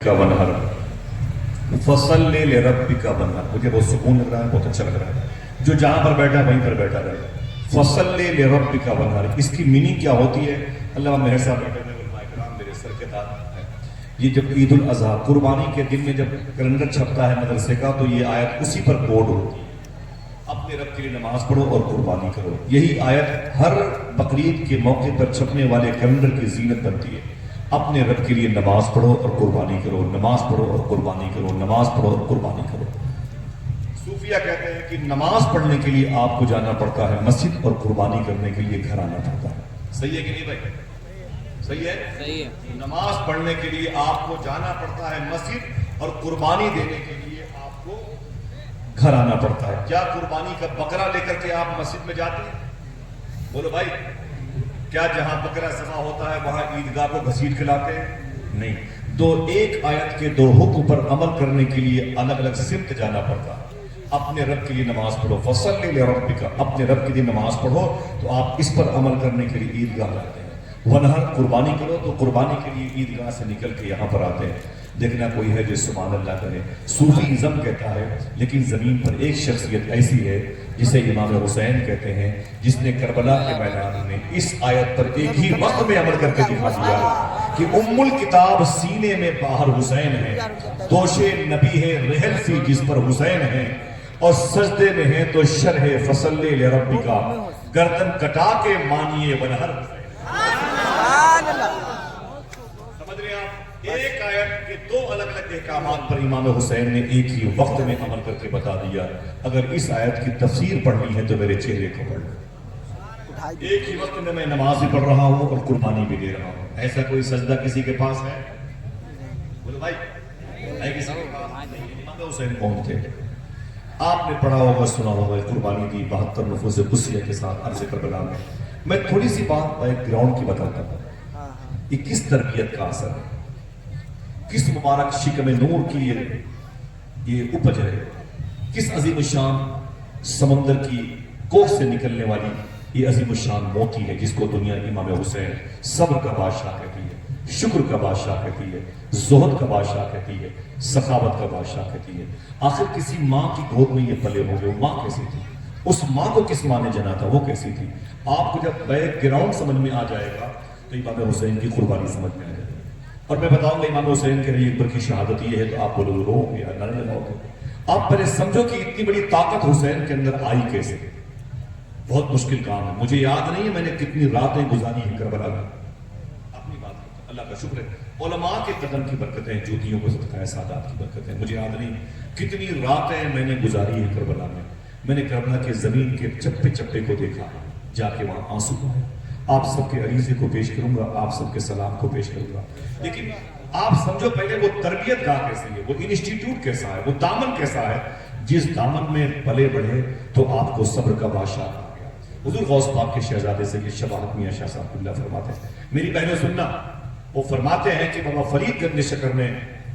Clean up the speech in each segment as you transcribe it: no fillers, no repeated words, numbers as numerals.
کا ونہر فصل لے ربی کا ونہر، مجھے بہت سکون لگ رہا ہے، بہت اچھا لگ رہا ہے۔ جو جہاں پر بیٹھا ہے وہیں پر بیٹھا رہے۔ فصل لے ربی کا ونہر، اس کی میننگ کیا ہوتی ہے؟ اللہ مہر صاحب بیٹھے ہوئے علماء کرام میرے سر کے تحت ہے۔ یہ جب عید الاضحیٰ قربانی کے دن میں جب کیلنڈر چھپتا ہے مدرسے کا تو یہ آیت اسی پر کوڈ ہوتی ہے، اپنے رب کے لیے نماز پڑھو اور قربانی کرو۔ یہی آیت ہر بقرعید کے موقع پر چھپنے والے کیلنڈر کی زینت بنتی ہے۔ اپنے رب کے لیے نماز پڑھو اور قربانی کرو، نماز پڑھو اور قربانی کرو، نماز پڑھو اور قربانی کرو۔ صوفیہ کہتے ہیں کہ نماز پڑھنے کے لیے آپ کو جانا پڑتا ہے مسجد، اور قربانی کرنے کے لیے گھر آنا پڑتا ہے۔ صحیح ہے کہ نہیں بھائی؟ صحیح ہے؟ صحیح ہے۔ نماز پڑھنے کے لیے آپ کو جانا پڑتا ہے مسجد، اور قربانی دینے کے لیے آپ کو گھر آنا پڑتا ہے۔ کیا قربانی کا بکرا لے کر کے آپ مسجد میں جاتے ہیں؟ بولو بھائی، کیا جہاں بکرا ذبح ہوتا ہے وہاں عیدگاہ کو گھسیٹ کے لاتے ہیں؟ نہیں۔ ایک آیت کے دو حکم پر عمل کرنے کے لیے الگ الگ سمت جانا پڑتا ہے۔ اپنے رب کے لیے نماز پڑھو، فصل لے ربک، اپنے رب کے لیے نماز پڑھو تو آپ اس پر عمل کرنے کے لیے عیدگاہ جاتے ہیں۔ ونہر، قربانی کرو تو قربانی کے لیے عیدگاہ سے نکل کے یہاں پر آتے ہیں۔ دیکھنا کوئی ہے جو سبحان اللہ کرے۔ صوفی ازم کہتا ہے، لیکن زمین پر ایک شخصیت ایسی ہے جسے امام حسین کہتے ہیں، جس نے کربلا کے میدان میں اس آیت پر ایک ہی وقت میں عمل کر کے دکھا دیا کہ ام الکتاب سینے میں باہر حسین ہے، دوش نبی ہے رحل فی جس پر حسین ہے، اور سجدے میں ہے تو شرح فصل لے ربی کا، گردن کٹا کے مانیے ونہر حسین۔ سمجھ رہے ہیں آپ؟ ایک آیت کے دو الگ الگ احکامات پر امام حسین نے ایک ہی وقت میں عمل کر کے بتا دیا۔ اگر اس آیت کی تفسیر پڑھنی ہے تو میرے چہرے کو پڑھ لو۔ ایک ہی وقت میں نماز بھی پڑھ رہا ہوں اور قربانی بھی دے رہا ہوں۔ ایسا کوئی سجدہ کسی کے پاس ہے؟ بولو بھائی، ہے کسی کے پاس؟ نہیں۔ امام حسین کون تھے؟ آپ نے پڑھا ہوگا، سنا ہوگا، قربانی دی 72 نفوس قدسیہ کے ساتھ عرض کربلا میں۔ میں تھوڑی سی بات بیک گراؤنڈ کی بتاتا ہوں۔ یہ کس تربیت کا اثر ہے، کس مبارک شکم نور کی یہ اپج ہے، کس عظیم الشان سمندر کی کوہ سے نکلنے والی یہ عظیم الشان موتی ہے جس کو دنیا امام حسین صبر کا بادشاہ کہتی ہے، شکر کا بادشاہ کہتی ہے، زہد کا بادشاہ کہتی ہے، سخاوت کا بادشاہ کہتی ہے۔ آخر کسی ماں کی گود میں یہ پلے ہو گئے، وہ ماں کیسی تھی؟ اس ماں کو کس ماں نے جنا تھا، وہ کیسی تھی؟ آپ کو جب بیک گراؤنڈ سمجھ میں آ جائے گا تو امام حسین کی قربانی سمجھ میں آ جائے گی۔ اور میں بتاؤں گا امام حسین کے لیے اکبر کی شہادت یہ ہے تو آپ بولو رو گے، نعرے لگاؤ گے۔ آپ پہلے سمجھو کہ اتنی بڑی طاقت حسین کے اندر آئی کیسے۔ بہت مشکل کام ہے، مجھے یاد نہیں ہے میں نے کتنی راتیں گزاری ہیں کربلا میں، اپنی بات ہے، اللہ کا شکر ہے علماء کے قدم کی برکتیں، جوتیوں کو صدقہ سادات کی برکتیں، مجھے یاد نہیں کتنی راتیں میں نے گزاری ہیں کربلا میں۔ میں نے کربلا کے زمین کے چپے چپے کو دیکھا، جا کے وہاں آنسو آئے۔ آپ سب کے عریضے کو پیش کروں گا، آپ سب کے سلام کو پیش کروں گا، لیکن آپ سمجھو پہلے وہ تربیت گاہ کیسی ہے، وہ انسٹیٹیوٹ کیسا ہے، وہ دامن کیسا ہے جس دامن میں پلے بڑھے تو آپ کو صبر کا بادشاہ آ گیا۔ حضور غوث پاک کے شہزادے سے یہ شباہت میاں شاہ صاحب اللہ فرماتے ہیں، میری بہنوں سننا، وہ فرماتے ہیں کہ بابا فرید گنج شکر نے،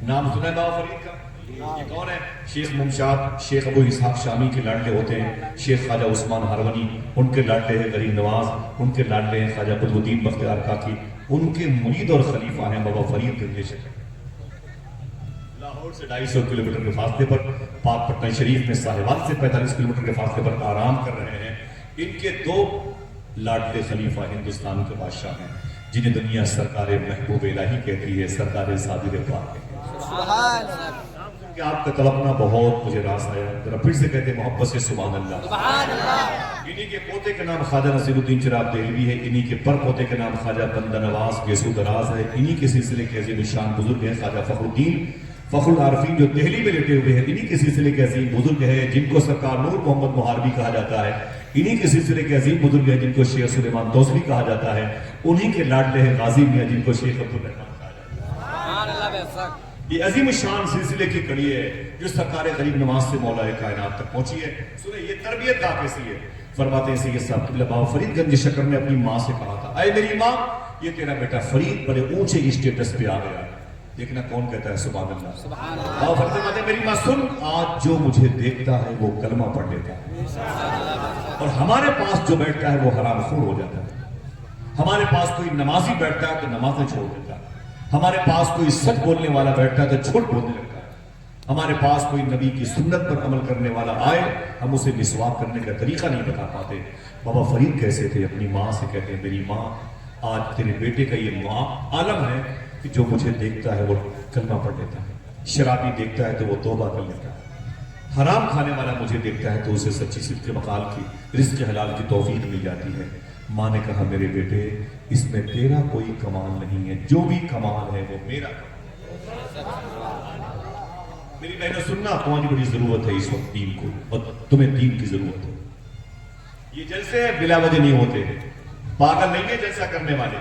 نام سنا ہے بابا فرید کا؟ یہ کون ہے؟ شیخ ممشاد شیخ ابو اسحاق شامی کے لاڈلے ہوتے ہیں، شیخ خواجہ عثمان ہرونی ان کے لاڈلے ہیں، غریب نواز ان کے لاڈلے ہیں، خواجہ قطب الدین بختیار کاکی ان کے مرید اور خلیفہ ہیں بابا فرید گنج شکر۔ لاہور سے 250 کلومیٹر کے فاصلے پر، پاک پٹنہ شریف میں ساہیوال سے 45 کلومیٹر کے فاصلے پر آرام کر رہے ہیں۔ ان کے دو لاڈلے خلیفہ ہندوستان کے بادشاہ ہیں جنہیں دنیا سرکار محبوب الہی کہتی ہے، سرکار صادق پاک کہتی ہے۔ سبحان اللہ۔ کہ آپ کا تڑپنا بہت مجھے راس آیا، ذرا پھر سے کہتے ہیں محبت سے سبحان اللہ۔ سبحان اللہ۔ انہی کے پوتے کا نام خواجہ نصیر الدین چراغ دہلوی ہے، انہی کے پر پوتے کا نام خواجہ بندہ نواز گیسو دراز ہے، انہی کے سلسلے کے عظیم الشان بزرگ ہیں خواجہ فخر الدین فخر العارفین جو دہلی میں لیٹے ہوئے ہیں، انہی کے سلسلے کے عظیم بزرگ ہیں جن کو سرکار نور محمد محاربی کہا جاتا ہے، انہی کے سلسلے کے عظیم بزرگ ہیں جن کو شیخ سلیمان دوسری کہا جاتا ہے، انہی کے لاڈلے ہیں غازی میاں جن کو شیخ عبد الرحمان کہا جاتا ہے۔ یہ عظیم الشان سلسلے کی کڑی ہے جو سرکار غریب نواز سے مولا کائنات تک پہنچی ہے۔ سنیں یہ تربیت گاہ کیسی ہے؟ فرماتے ہیں سید صاحب قبلہ بابا فرید گنج شکر نے اپنی ماں سے کہا تھا، اے میری ماں یہ تیرا بیٹا فرید بڑے اونچے اسٹیٹس پہ آ گیا۔ دیکھنا کون کہتا ہے سبحان اللہ۔ بابا فرید کہتے ہیں میری ماں سن، آج جو مجھے دیکھتا ہے وہ کلمہ پڑھ لیتا ہے، اور ہمارے پاس جو بیٹھتا ہے وہ حرام خور ہو جاتا ہے۔ ہمارے پاس کوئی نمازی بیٹھتا ہے تو نمازیں چھوڑ دیتا ہے، ہمارے پاس کوئی سچ بولنے والا بیٹھتا ہے تو جھوٹ بولنے لگتا ہے. ہمارے پاس کوئی نبی کی سنت پر عمل کرنے والا آئے, ہم اسے مسواک کرنے کا طریقہ نہیں بتا پاتے. بابا فرید کیسے تھے, اپنی ماں سے کہتے ہیں میری ماں آج تیرے بیٹے کا یہ ماں عالم ہے کہ جو مجھے دیکھتا ہے وہ کلمہ پڑھ لیتا ہے, شرابی دیکھتا ہے تو وہ توبہ کر لیتا ہے, حرام کھانے والا مجھے دیکھتا ہے تو اسے سچی صدق مقال کی رزق حلال کی توفیق مل جاتی ہے. ماں نے کہا میرے بیٹے اس میں تیرا کوئی کمال نہیں ہے, جو بھی کمال ہے وہ میرا کمال. میری بہنوں سننا, تمہاری بڑی ضرورت ہے اس وقت دین کو, اور تمہیں دین کی ضرورت ہے. یہ جلسے بلا وجہ نہیں ہوتے, پاگل نہیں ہے جلسہ کرنے والے,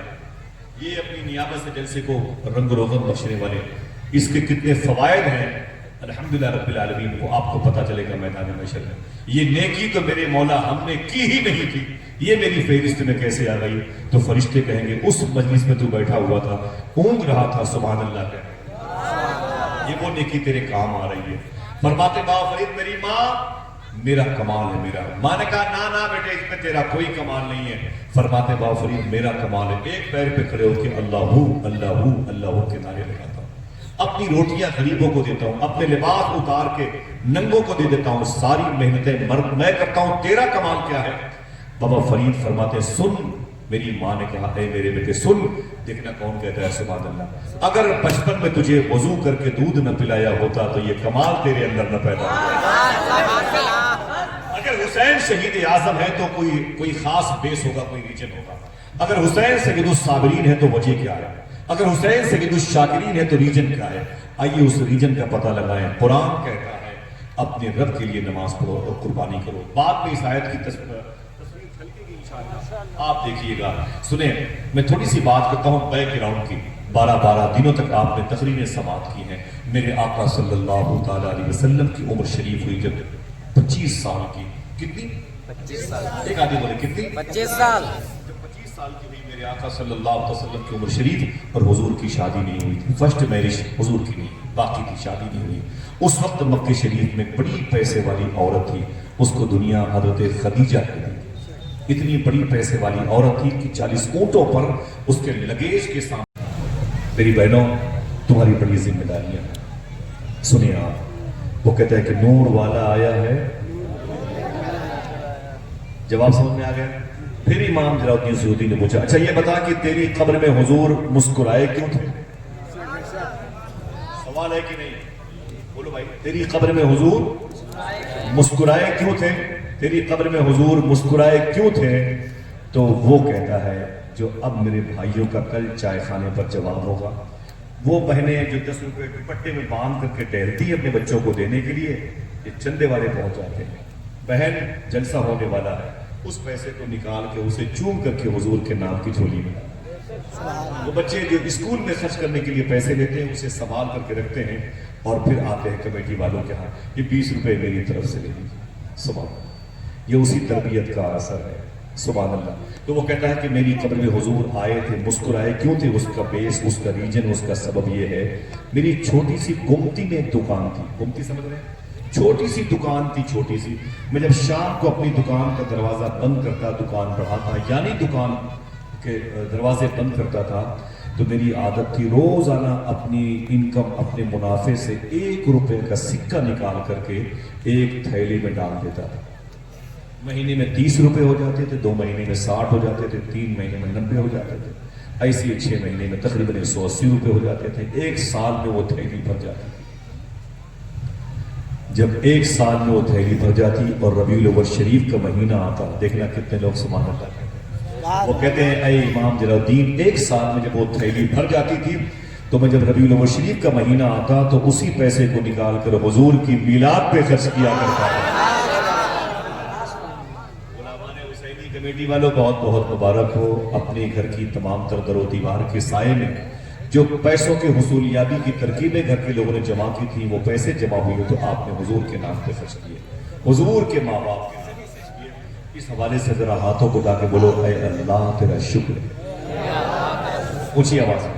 یہ اپنی نیابت سے جلسے کو رنگ روغن بخشنے والے. اس کے کتنے فوائد ہیں الحمدللہ رب العالمین, وہ آپ کو پتا چلے گا میدان محشر میں. یہ نیکی تو میرے مولا ہم نے کی ہی نہیں تھی, یہ میری فہرست میں کیسے آ گئی؟ تو فرشتے کہیں گے اس مجلس میں تو بیٹھا ہوا تھا, اونگ رہا تھا, سبحان اللہ کہہ, یہ وہ نیکی تیرے کام آ رہی ہے. فرماتے بابا فرید میری ماں میرا کمال ہے میرا. ماں نے کہا نا بیٹے اس میں تیرا کوئی کمال نہیں ہے. فرماتے بابا فرید میرا کمال ہے, ایک پیر پہ کھڑے ہو کے اللہ ہو اللہ ہو اللہ ہو کے نعرے لگاتا ہوں, اپنی روٹیاں غریبوں کو دیتا ہوں, اپنے لباس اتار کے ننگوں کو دے دیتا ہوں, ساری محنتیں مرد میں کرتا ہوں, تیرا کمال کیا ہے؟ بابا فرید فرماتے سن. میری ماں نے کہا اے میرے بیٹے سن, دیکھنا کون کہتا ہے سبحان اللہ, اگر بچپن میں تجھے وضو کر کے دودھ نہ پلایا ہوتا تو یہ کمال تیرے اندر نہ پیدا ہوتا. اگر حسین شہید اعظم ہے تو کوئی خاص بیس ہوگا, کوئی ریجن ہوگا. اگر حسین سید الصابرین ہے تو وجہ کیا ہے؟ اگر حسین سید الشاکرین ہے تو ریجن کیا ہے؟ آئیے اس ریجن کا پتہ لگائیں. قرآن کہتا ہے اپنے رب کے لیے نماز پڑھو اور قربانی کرو. بعد میں اس آیت کی تصویر آپ دیکھیے گا. سنیں, میں تھوڑی سی بات کرتا ہوں بیک گراؤنڈ کی. 12 دنوں تک آپ نے تقریریں سماعت کی ہیں. میرے آقا صلی اللہ تعالیٰ علیہ وسلم کی عمر شریف ہوئی جب 25 سال کی. کتنی؟ 25 سال. ایک آدمی بولے کتنی؟ 25 سال. جب 25 سال کی ہوئی میرے آقا صلی اللہ علیہ وسلم کی عمر شریف, اور حضور کی شادی نہیں ہوئی تھی. فرسٹ میرج حضور کی نہیں, باقی کی شادی نہیں ہوئی. اس وقت مکہ شریف میں بڑی پیسے والی عورت تھی, اس کو دنیا حضرت خدیجہ کہتی. اتنی بڑی پیسے والی عورت تھی کہ 40 اونٹوں پر اس کے لگیج کے سامنے. میری بہنوں تمہاری بڑی ذمہ داریاں ہیں. سنیں آپ, وہ کہتا ہے کہ نور والا آیا ہے. جواب سمجھ میں آ گیا؟ پھر امام جلال الدین سیوطی نے پوچھا اچھا یہ بتا کہ تیری قبر میں حضور مسکرائے کیوں تھے؟ سوال ہے کہ نہیں؟ بولو بھائی, تیری قبر میں حضور مسکرائے کیوں تھے؟ تیری قبر میں حضور مسکرائے کیوں تھے؟ تو وہ کہتا ہے جو اب میرے بھائیوں کا کل چائے خانے پر جواب ہوگا. وہ بہنیں جو 10 روپے دوپٹے میں باندھ کر کے ٹہلتی ہیں اپنے بچوں کو دینے کے لیے, یہ چندے والے پہنچ جاتے ہیں. بہن جلسہ ہونے والا ہے, اس پیسے کو نکال کے اسے چوم کر کے حضور کے نام کی جھولی میں. وہ بچے جو اسکول میں خرچ کرنے کے لیے پیسے لیتے ہیں اسے سنبھال کر کے رکھتے ہیں, اور پھر آتے ہیں کمیٹی والوں کے ہاں یہ 20 روپے میری طرف سے لے لیجیے. سبحان اللہ, یہ اسی تربیت کا اثر ہے. سبحان اللہ. تو وہ کہتا ہے کہ میری قبر میں حضور آئے تھے, مسکرائے کیوں تھے؟ اس کا بیس, اس کا ریجن, اس کا سبب یہ ہے میری چھوٹی سی گمتی میں ایک دکان تھی. گمتی سمجھ رہے ہیں؟ چھوٹی سی دکان تھی, چھوٹی سی. میں جب شام کو اپنی دکان کا دروازہ بند کرتا, دکان بڑھاتا, یعنی دکان کے دروازے بند کرتا تھا, تو میری عادت تھی روزانہ اپنی انکم, اپنے منافع سے 1 روپے کا سکہ نکال کر کے ایک تھیلی میں ڈال دیتا تھا. مہینے میں 30 روپے ہو جاتے تھے, 2 مہینے میں 60 ہو جاتے تھے, 3 مہینے میں 90 ہو جاتے تھے, ایسے 6 مہینے میں تقریباً 180 روپے ہو جاتے تھے. 1 سال میں وہ تھیلی بھر جاتی تھی. جب 1 سال میں وہ تھیلی بھر جاتی اور ربیع الاول شریف کا مہینہ آتا, دیکھنا کتنے لوگ سبحان اللہ کہتے ہیں. وہ کہتے ہیں اے امام جلال الدین 1 سال میں جب وہ تھیلی بھر جاتی تھی تو میں جب ربیع الاول شریف کا مہینہ آتا تو اسی پیسے کو نکال کر حضور کی میلاد پہ خرچ کیا کرتا تھا. کمیٹی والوں بہت بہت مبارک ہو. اپنے گھر کی تمام تر در و دیوار کے سائے میں جو پیسوں کے حصولیابی کی ترکیبیں گھر کے لوگوں نے جمع کی تھی, وہ پیسے جمع ہوئے تو آپ نے حضور کے نام پہ خرچ کیے, حضور کے ماں باپ کے ذریعے خرچ کیے. اس حوالے سے ذرا ہاتھوں کو اٹھا کے بولو اے اللہ تیرا شکر ہے. اونچی آواز میں.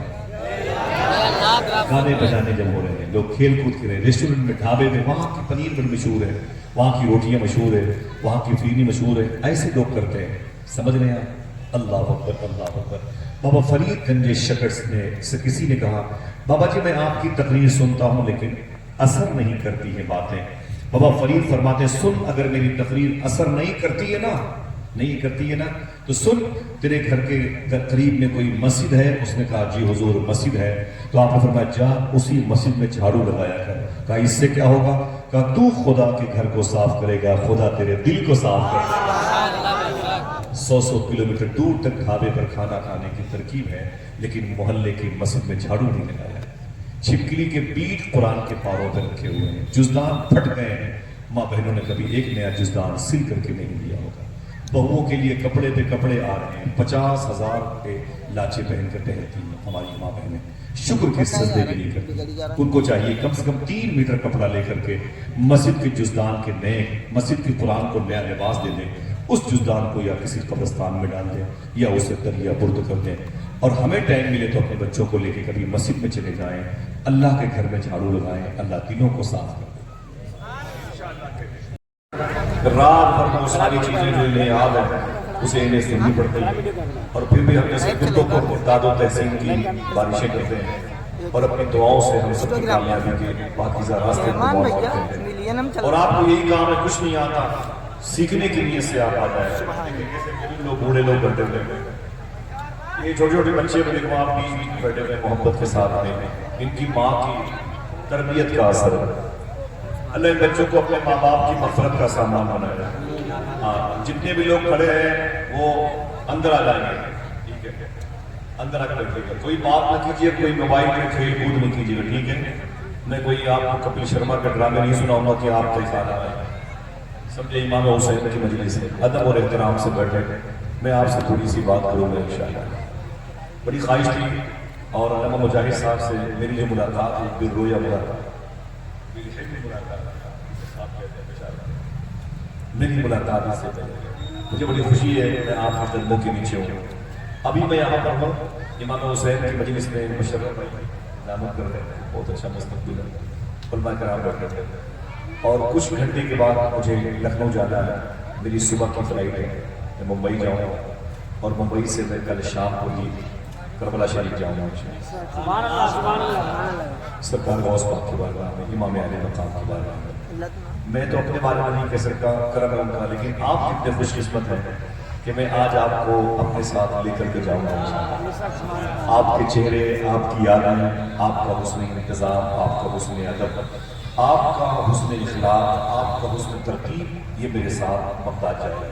گانے بجانے جب ہو رہے ہیں, لوگ کھیل کود کے رہے ہیں, ریسٹورنٹ میں, ڈھابے میں, وہاں کی پنیر بڑی مشہور ہے, وہاں کی روٹیاں مشہور ہے, وہاں کی فرینی مشہور ہے, ایسے لوگ کرتے ہیں. سمجھ رہے ہیں آپ؟ اللہ اکبر اللہ اکبر. بابا فرید گنج شکر سے کسی نے کہا بابا جی میں آپ کی تقریر سنتا ہوں لیکن اثر نہیں کرتی ہے باتیں. بابا فرید فرماتے سن اگر میری تقریر اثر نہیں کرتی ہے نا تو سن تیرے گھر کے قریب میں کوئی مسجد ہے. اس نے کہا جی حضور مسجد ہے. تو آپ نے فرمایا جا اسی مسجد میں جھاڑو لگایا کر. کہا اس سے کیا ہوگا؟ کہا تو خدا کے گھر کو صاف کرے گا خدا تیرے دل کو صاف کرے گا. 100 کلومیٹر دور تک ڈھابے پر کھانا کھانے کی ترکیب ہے لیکن محلے کی مسجد میں جھاڑو نہیں لگایا. چھپکلی کے بیٹ قرآن کے پاروں پہ رکھے ہوئے ہیں. جزدان پھٹ گئے ہیں. ماں بہنوں نے کبھی ایک نیا جزدان سل کر کے نہیں دیا ہوگا. بہوؤں کے لیے کپڑے پہ کپڑے آ رہے ہیں. 50,000 کے لاچے پہن کر ٹہلتی ہیں ہماری ماں بہنیں. شکر کے سجدے بھی نہیں کرتی. ان کو چاہیے کم سے کم 3 میٹر کپڑا لے کر کے مسجد کے جزدان کے نئے مسجد کے قرآن کو نیا لباس دے دیں. اس جزدان کو یا کسی قبرستان میں ڈال دیں یا اسے دریا برد کر دیں. اور ہمیں ٹائم ملے تو اپنے بچوں کو لے کے کبھی مسجد میں چلے جائیں. اللہ کے گھر میں جھاڑو لگائیں. اللہ دلوں کو صاف کر دے. رات بھر وہ ساری چیزیں جو انہیں یاد ہیں اسے انہیں سننی پڑتی ہیں. اور پھر بھی ہم جیسے کتوں کو تعداد و تحسین کی بارشیں کرتے ہیں اور اپنی دعاؤں سے ہم سب کی کامیابی کے پاکیزہ راستے کو موت کرتے ہیں. اور آپ کو یہی کام ہے کچھ نہیں آتا سیکھنے کی نیت سے آپ آ جائیں. لوگ بوڑھے لوگ بیٹھے ہوئے ہیں یہ چھوٹے چھوٹے بچے میرے کو آپ بیچ بیچ بیٹھے ہوئے محبت کے ساتھ آئے ہیں. ان کی ماں کی تربیت کا اثر ہے. اللہ ان بچوں کو اپنے ماں باپ کی مغفرت کا سامان بنایا. جتنے بھی لوگ کھڑے ہیں وہ اندر آ جائیں گے. ٹھیک ہے اندر آ کر بیٹھے گا. کوئی بات نہ کیجیے کوئی موبائل میں کھیل کود نہیں کیجیے گا. ٹھیک ہے میں کوئی آپ کو کپل شرما کا ڈرامے نہیں سناؤں گا کہ آپ کیسا آ رہا ہے. سمجھے امام حسین کی مجلس سے ادب اور احترام سے بیٹھے میں آپ سے تھوڑی سی بات کروں گا انشاءاللہ. بڑی خواہش تھی اور علامہ مجاہد صاحب سے میری جو ملاقات ہوئی پھر رویا ملاقات میری ملاقات سے پہلے مجھے بڑی خوشی ہے میں آپ کے قدموں کے نیچے ہوں. ابھی میں یہاں پر ہوں امام حسین کی مجلس میں مشرف نامت کر رہے ہیں. بہت اچھا مستقبل ہے. علماء کرام بیٹھے ہیں اور کچھ گھنٹے کے بعد مجھے لکھنؤ جانا ہے. میری صبح کی فلائٹ ہے. میں ممبئی جاؤں گا اور ممبئی سے میں کل شام کو ہی کربلا شریف جاؤں گا. سرکار غوث پاک کے بارگاہ میں امام علی مقام کے بارگاہ میں. میں تو اپنے بارے میں نہیں کہہ سکتا کرم ہے ان کا لیکن آپ کتنے خوش قسمت ہیں کہ میں آج آپ کو اپنے ساتھ لے کر کے جاؤں گا. آپ کے چہرے آپ کی یادیں آپ کا حسن انتظام آپ کا حسن ادب آپ کا حسن اخلاق آپ کا حسن ترتیب یہ میرے ساتھ ممتاز جائے گا.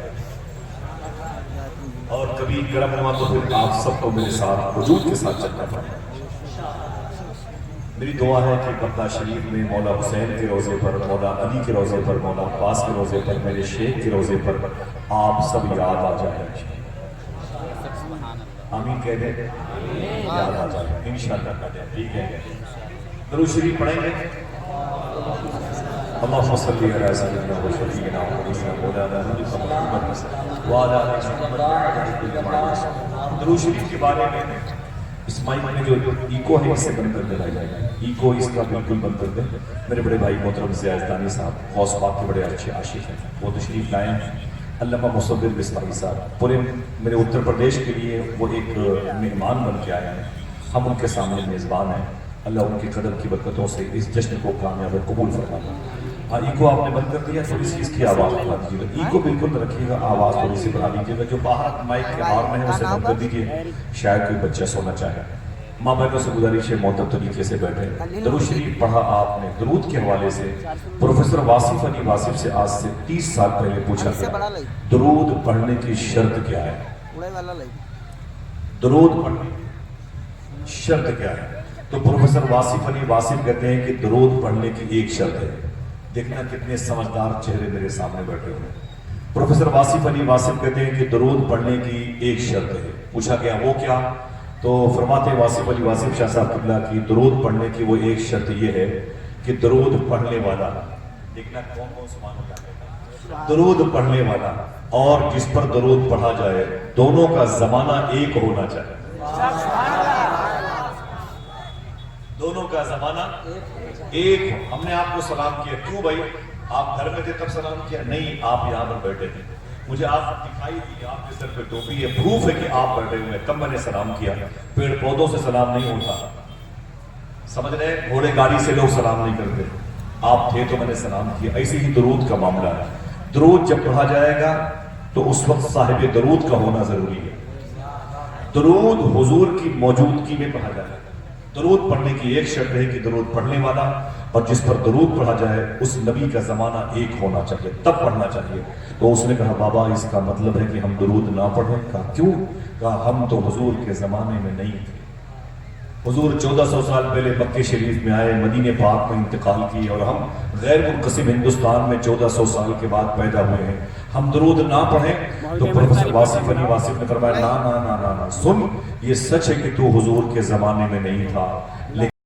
اور کبھی کرم ہوا تو پھر آپ سب کو میرے ساتھ وجود کے ساتھ چلنا پڑے. میری دعا ہے کہ بغداد شریف میں مولا حسین کے روضے پر مولا علی کے روضے پر مولا عباس کے روضے پر میرے شیخ کے روضے پر آپ سب یاد آ جائیں. آمین کہہ دیں یاد آ جائیں انشاءاللہ. ٹھیک ہے درود شریف پڑھیں گے. اللہم صلی علی سیدنا و شفیعنا و مولانا محمد وعلی آلہ محمد. درود شریف کے بارے میں اس مائک میں جو ایکو ہے اسے بند کر دینا جائے گا. ایکو اس کا بالکل بند کر دیں. میرے بڑے بھائی محترم ضیاء الدانی صاحب غوث پاک کے بڑے اچھے عاشق ہیں وہ تشریف لائے ہیں. علامہ مصور بسماعیل صاحب پورے میرے اتر پردیش کے لیے وہ ایک مہمان بن کے آئے ہیں. ہم ان کے سامنے میزبان ہیں. اللہ ان کی قدر کی برکتوں سے اس جشن کو کامیاب اور قبول فرمائے. ہاں ایکو آپ نے بند کر دیا تھوڑی سی اس کی آواز بڑھا دیجیے گا. ایکو بالکل رکھیے گا آواز تھوڑی سی بڑھا دیجیے گا. جو باہر مائک کے ہار میں ہے اسے بند کر دیجیے شاید کوئی بچہ سونا چاہے. ماں بہنوں سے گزارش ہے معتدل طریقے سے بیٹھے. درود شریف پڑھا آپ نے. درود کے حوالے سے پروفیسر واصف علی واصف سے آج سے 30 سال پہلے پوچھا گیا درود پڑھنے کی شرط کیا ہے. درود پڑھنے کی شرط کیا ہے تو پروفیسر واصف علی واصف کہتے ہیں کہ درود پڑھنے کی ایک شرط ہے. دیکھنا کتنے سمجھدار چہرے میرے سامنے بیٹھے ہوئے. پروفیسر واصف علی واصف کہتے ہیں کہ درود پڑھنے کی ایک شرط ہے. پوچھا گیا وہ کیا تو فرماتے ہیں واصف علی واصف شاہ صاحب قبلہ کی درود پڑھنے کی وہ ایک شرط یہ ہے کہ درود پڑھنے والا دیکھنا کون کون سبحان اللہ درود پڑھنے والا اور جس پر درود پڑھا جائے دونوں کا زمانہ ایک ہونا چاہیے. دونوں کا زمانہ ایک. ہم نے آپ کو سلام کیا کیوں بھائی آپ گھر میں تھے تب سلام کیا؟ نہیں آپ یہاں پر بیٹھے تھے مجھے آپ دکھائی دی، آپ کے سر پہ ٹوپی ہے، پروف ہے کہ آپ بیٹھے ہوئے ہیں، تب میں نے سلام کیا۔ پیڑ پودوں سے سلام نہیں ہوتا، سمجھ رہے ہیں؟ گھوڑے گاڑی سے لوگ سلام نہیں کرتے، آپ تھے تو میں نے سلام کیا۔ ایسے ہی درود کا معاملہ ہے، درود جب پڑھا جائے گا تو اس وقت صاحب درود کا ہونا ضروری ہے۔ درود حضور کی موجودگی میں پڑھا جائے۔ درود پڑھنے کی ایک شرط ہے کہ درود پڑھنے والا اور جس پر درود پڑھا جائے اس نبی کا زمانہ ایک ہونا چاہیے، تب پڑھنا چاہیے۔ تو اس نے کہا بابا اس کا مطلب ہے کہ ہم درود نہ پڑھیں؟ کہا کیوں؟ کہا ہم تو حضور کے زمانے میں نہیں تھے۔ حضور 1400 سال پہلے مکہ شریف میں آئے، مدینہ پاک میں انتقال کیے، اور ہم غیر منقسم ہندوستان میں 1400 سال کے بعد پیدا ہوئے ہیں، ہم درود نہ پڑھیں؟ تو پروفیسر واصف علی واصف نے فرمایا نا نا نا نا نا، سن، یہ سچ ہے کہ تو حضور کے زمانے میں نہیں تھا، لیکن